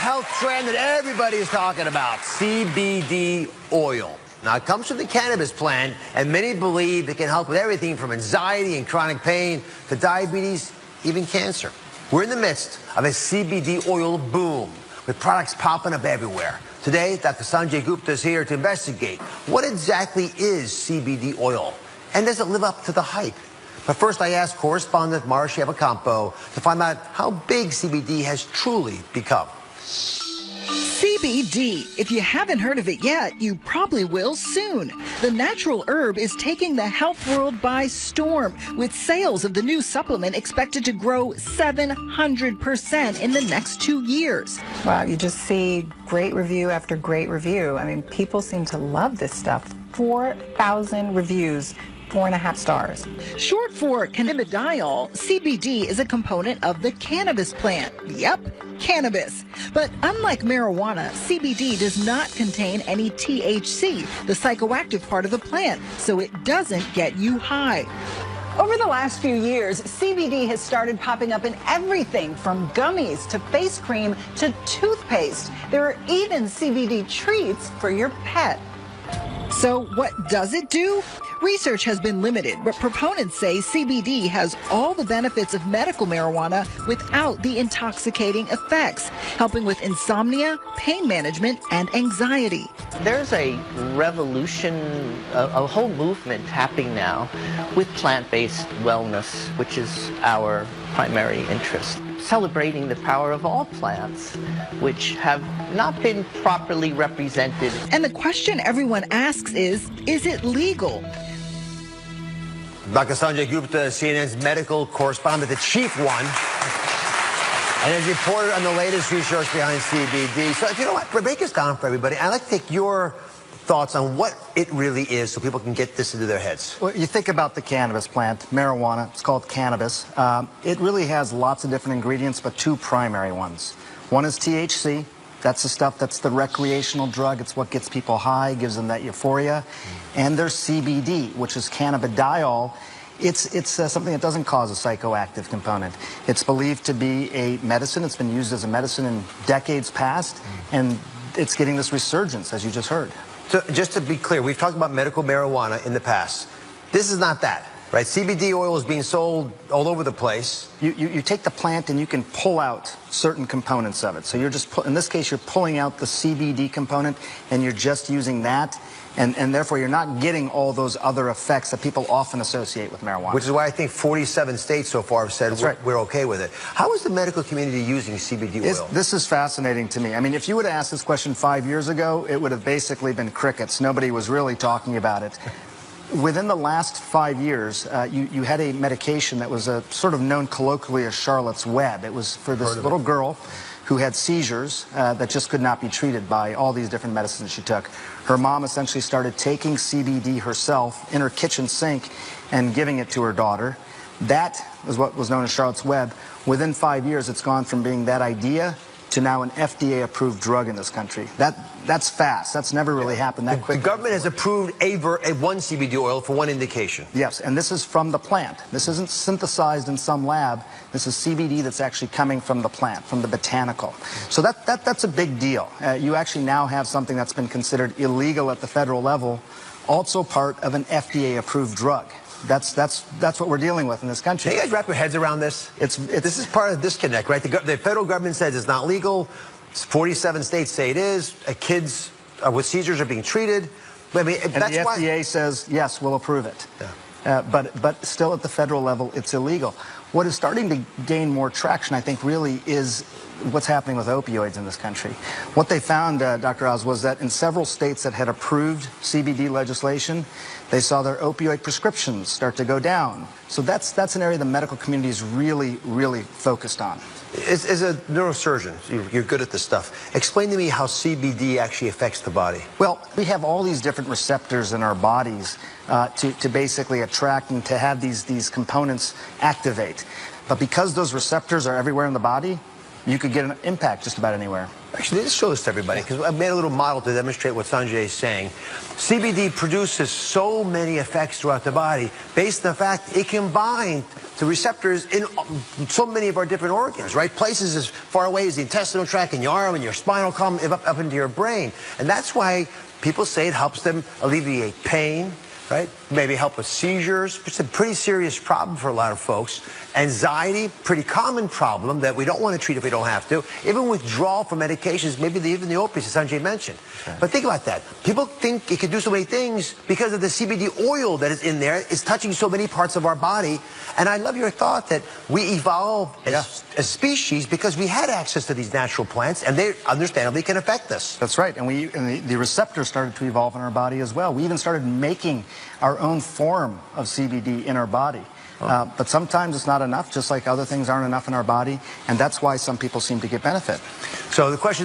health trend that everybody is talking about, CBD oil. Now, it comes from the cannabis plant, and many believe it can help with everything from anxiety and chronic pain to diabetes, even cancer. We're in the midst of a CBD oil boom, with products popping up everywhere. Today, Dr. Sanjay Gupta is here to investigate what exactly is CBD oil, and does it live up to the hype? But first, I asked correspondent Marcia Evacampo to find out how big CBD has truly become. CBD. If you haven't heard of it yet, you probably will soon. The natural herb is taking the health world by storm, with sales of the new supplement expected to grow 700% in the next 2 years. Wow, you just see great review after great review. I mean, people seem to love this stuff. 4,000 reviews. 4.5 stars. Short for cannabidiol, CBD is a component of the cannabis plant. Yep, cannabis. But unlike marijuana, CBD does not contain any THC, the psychoactive part of the plant, so it doesn't get you high. Over the last few years, CBD has started popping up in everything from gummies to face cream to toothpaste. There are even CBD treats for your pet. So what does it do? Research has been limited, but proponents say CBD has all the benefits of medical marijuana without the intoxicating effects, helping with insomnia, pain management, and anxiety. There's a revolution, a whole movement happening now with plant-based wellness, which is our primary interest. Celebrating the power of all plants, which have not been properly represented. And the question everyone asks is it legal? Dr. Sanjay Gupta, CNN's medical correspondent, the chief one, and has reported on the latest research behind CBD. So, you know what, break this down for everybody. I'd like to take your thoughts on what it really is so people can get this into their heads. Well, you think about the cannabis plant, marijuana, it's called cannabis. It really has lots of different ingredients, but two primary ones. One is THC. That's the stuff that's the recreational drug. It's what gets people high, gives them that euphoria. And there's CBD, which is cannabidiol. It's something that doesn't cause a psychoactive component. It's believed to be a medicine. It's been used as a medicine in decades past, and it's getting this resurgence, as you just heard. So just to be clear, we've talked about medical marijuana in the past. This is not that, right? CBD oil is being sold all over the place. You take the plant and you can pull out certain components of it. So you're just, in this case, you're pulling out the CBD component and you're just using that. And therefore, you're not getting all those other effects that people often associate with marijuana. Which is why I think 47 states so far have said we're okay with it. How is the medical community using CBD oil? This is fascinating to me. I mean, if you would have asked this question 5 years ago, it would have basically been crickets. Nobody was really talking about it. Within the last 5 years, you had a medication that was sort of known colloquially as Charlotte's Web. It was for this little girl who had seizures that just could not be treated by all these different medicines she took. Her mom essentially started taking CBD herself in her kitchen sink and giving it to her daughter. That is what was known as Charlotte's Web. Within 5 years, it's gone from being that idea to now an FDA-approved drug in this country. That's fast. That's never really happened that quickly. The government has approved one CBD oil for one indication. Yes, and this is from the plant. This isn't synthesized in some lab. This is CBD that's actually coming from the plant, from the botanical. So that's a big deal. You actually now have something that's been considered illegal at the federal level, also part of an FDA-approved drug. That's what we're dealing with in this country. Can you guys wrap your heads around this? This is part of the disconnect, right? The federal government says it's not legal. 47 states say it is. Kids with seizures are being treated. I mean, and the FDA says, yes, we'll approve it. Yeah. But still at the federal level, it's illegal. What is starting to gain more traction, I think, really is what's happening with opioids in this country. What they found, Dr. Oz, was that in several states that had approved CBD legislation, they saw their opioid prescriptions start to go down. So that's an area the medical community is really, really focused on. As a neurosurgeon, you're good at this stuff. Explain to me how CBD actually affects the body. Well, we have all these different receptors in our bodies to basically attract and to have these components activate. But because those receptors are everywhere in the body, you could get an impact just about anywhere. Actually, let's show this to everybody, because I made a little model to demonstrate what Sanjay is saying. CBD produces so many effects throughout the body based on the fact it can bind to receptors in so many of our different organs, right? Places as far away as the intestinal tract and your arm and your spinal column up into your brain. And that's why people say it helps them alleviate pain, right? Maybe help with seizures. It's a pretty serious problem for a lot of folks. Anxiety, pretty common problem that we don't want to treat if we don't have to. Even withdrawal from medications, maybe even the opiates that Sanjay mentioned. Okay. But think about that. People think it can do so many things because of the CBD oil that is in there. It's touching so many parts of our body. And I love your thought that we evolved as species because we had access to these natural plants, and they understandably can affect us. That's right. And the receptors started to evolve in our body as well. We even started making our own form of CBD in our body. But sometimes it's not enough, just like other things aren't enough in our body, and that's why some people seem to get benefit. So the question